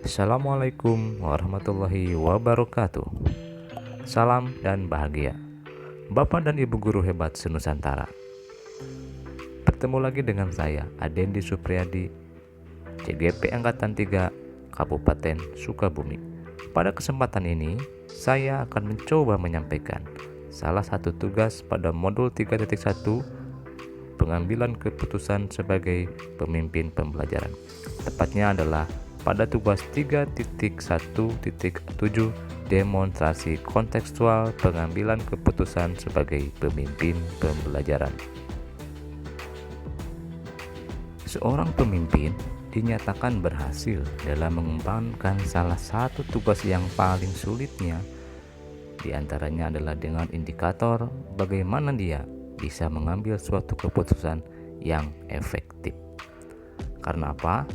Assalamualaikum warahmatullahi wabarakatuh. Salam dan bahagia Bapak dan Ibu guru hebat senusantara. Bertemu lagi dengan saya Adendi Supriyadi, CGP Angkatan 3 Kabupaten Sukabumi. Pada kesempatan ini saya akan mencoba menyampaikan salah satu tugas pada modul 3.1 pengambilan keputusan sebagai pemimpin pembelajaran. Tepatnya adalah pada tugas 3.1.7 demonstrasi kontekstual pengambilan keputusan sebagai pemimpin pembelajaran. Seorang pemimpin dinyatakan berhasil dalam mengembangkan salah satu tugas yang paling sulitnya. Di antaranya adalah dengan indikator bagaimana dia bisa mengambil suatu keputusan yang efektif. Karena apa?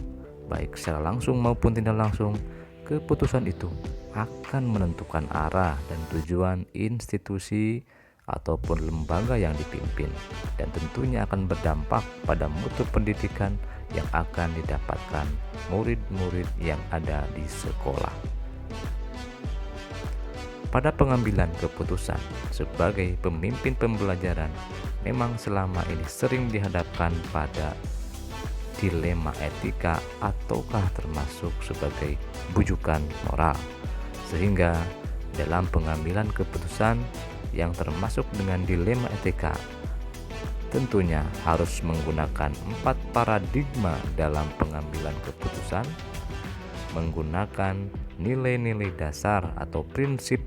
Baik secara langsung maupun tidak langsung, keputusan itu akan menentukan arah dan tujuan institusi ataupun lembaga yang dipimpin, dan tentunya akan berdampak pada mutu pendidikan yang akan didapatkan murid-murid yang ada di sekolah. Pada pengambilan keputusan sebagai pemimpin pembelajaran, memang selama ini sering dihadapkan pada dilema etika ataukah termasuk sebagai bujukan moral, sehingga dalam pengambilan keputusan yang termasuk dengan dilema etika tentunya harus menggunakan 4 paradigma dalam pengambilan keputusan, menggunakan nilai-nilai dasar atau prinsip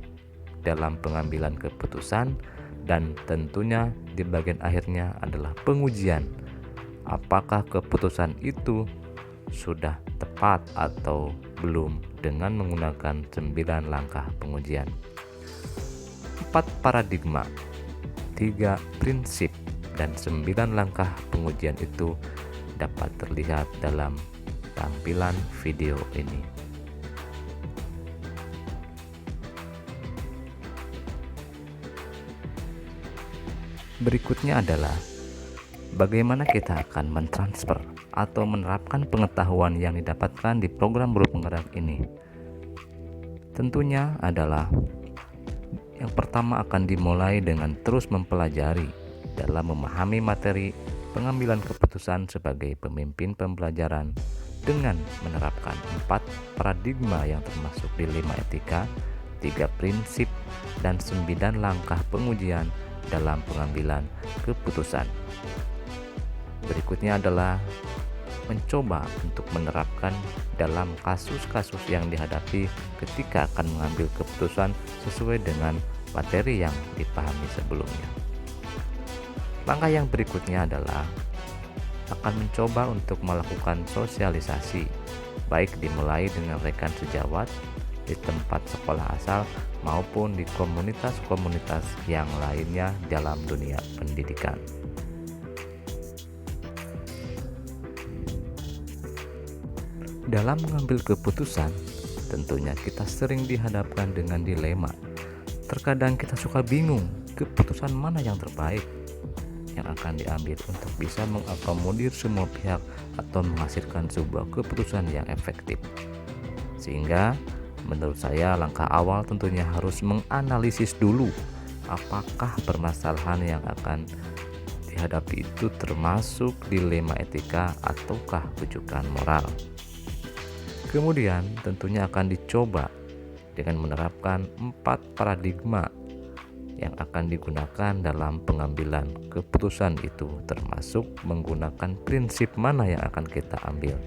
dalam pengambilan keputusan, dan tentunya di bagian akhirnya adalah pengujian apakah keputusan itu sudah tepat atau belum dengan menggunakan 9 langkah pengujian. 4 paradigma, 3 prinsip, dan 9 langkah pengujian itu dapat terlihat dalam tampilan video ini. Berikutnya adalah bagaimana kita akan mentransfer atau menerapkan pengetahuan yang didapatkan di program guru penggerak ini. Tentunya adalah yang pertama akan dimulai dengan terus mempelajari dalam memahami materi pengambilan keputusan sebagai pemimpin pembelajaran dengan menerapkan 4 paradigma yang termasuk dilema etika, 3 prinsip, dan 9 langkah pengujian dalam pengambilan keputusan. Berikutnya adalah mencoba untuk menerapkan dalam kasus-kasus yang dihadapi ketika akan mengambil keputusan sesuai dengan materi yang dipahami sebelumnya. Langkah yang berikutnya adalah akan mencoba untuk melakukan sosialisasi, baik dimulai dengan rekan sejawat di tempat sekolah asal maupun di komunitas-komunitas yang lainnya dalam dunia pendidikan. Dalam mengambil keputusan, tentunya kita sering dihadapkan dengan dilema. Terkadang kita suka bingung keputusan mana yang terbaik yang akan diambil untuk bisa mengakomodir semua pihak atau menghasilkan sebuah keputusan yang efektif. Sehingga menurut saya langkah awal tentunya harus menganalisis dulu apakah permasalahan yang akan dihadapi itu termasuk dilema etika ataukah bujukan moral. Kemudian tentunya akan dicoba dengan menerapkan 4 paradigma yang akan digunakan dalam pengambilan keputusan itu, termasuk menggunakan prinsip mana yang akan kita ambil.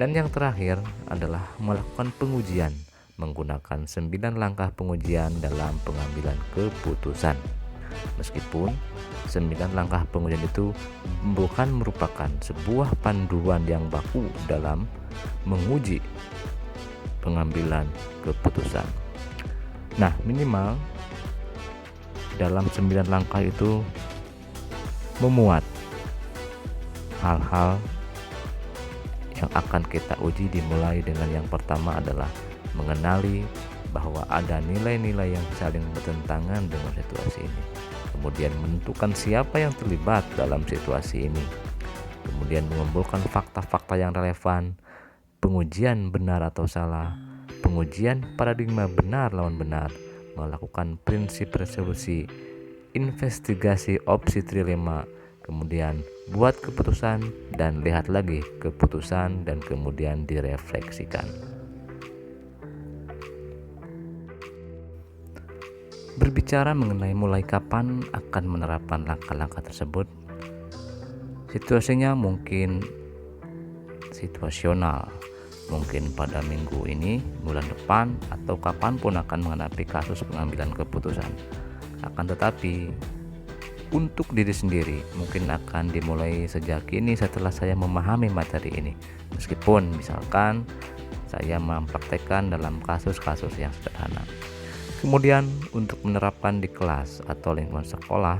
Dan yang terakhir adalah melakukan pengujian menggunakan 9 langkah pengujian dalam pengambilan keputusan. Meskipun 9 langkah pengujian itu bukan merupakan sebuah panduan yang baku dalam menguji pengambilan keputusan. Nah, minimal dalam 9 langkah itu memuat hal-hal yang akan kita uji, dimulai dengan yang pertama adalah mengenali bahwa ada nilai-nilai yang saling bertentangan dengan situasi ini. Kemudian menentukan siapa yang terlibat dalam situasi ini. Kemudian mengumpulkan fakta-fakta yang relevan, pengujian benar atau salah, pengujian paradigma benar lawan benar, melakukan prinsip resolusi, investigasi opsi trilema, kemudian buat keputusan dan lihat lagi keputusan dan kemudian direfleksikan. Berbicara mengenai mulai kapan akan menerapkan langkah-langkah tersebut, situasinya mungkin situasional, mungkin pada minggu ini, bulan depan, atau kapanpun akan menghadapi kasus pengambilan keputusan. Akan tetapi untuk diri sendiri mungkin akan dimulai sejak kini setelah saya memahami materi ini, meskipun misalkan saya mempraktekkan dalam kasus-kasus yang sederhana. Kemudian untuk menerapkan di kelas atau lingkungan sekolah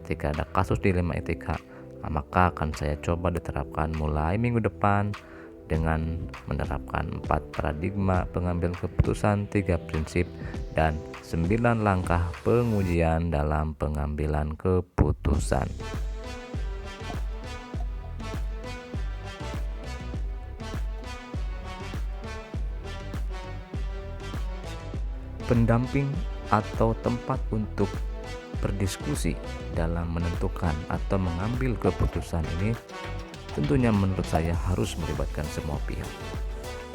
ketika ada kasus dilema etika, maka akan saya coba diterapkan mulai minggu depan dengan menerapkan 4 paradigma pengambilan keputusan, 3 prinsip, dan 9 langkah pengujian dalam pengambilan keputusan. Pendamping atau tempat untuk berdiskusi dalam menentukan atau mengambil keputusan ini tentunya menurut saya harus melibatkan semua pihak.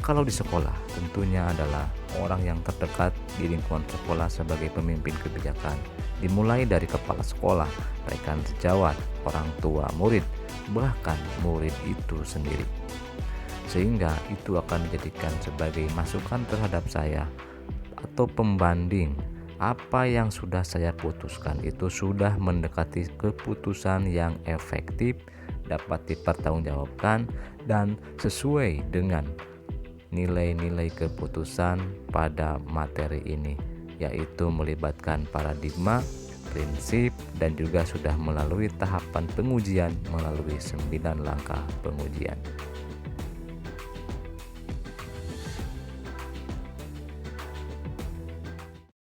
Kalau di sekolah tentunya adalah orang yang terdekat di lingkungan sekolah sebagai pemimpin kebijakan, dimulai dari kepala sekolah, rekan sejawat, orang tua murid, bahkan murid itu sendiri. Sehingga itu akan dijadikan sebagai masukan terhadap saya atau pembanding apa yang sudah saya putuskan itu sudah mendekati keputusan yang efektif, dapat dipertanggungjawabkan dan sesuai dengan nilai-nilai keputusan pada materi ini, yaitu melibatkan paradigma, prinsip, dan juga sudah melalui tahapan pengujian melalui 9 langkah pengujian.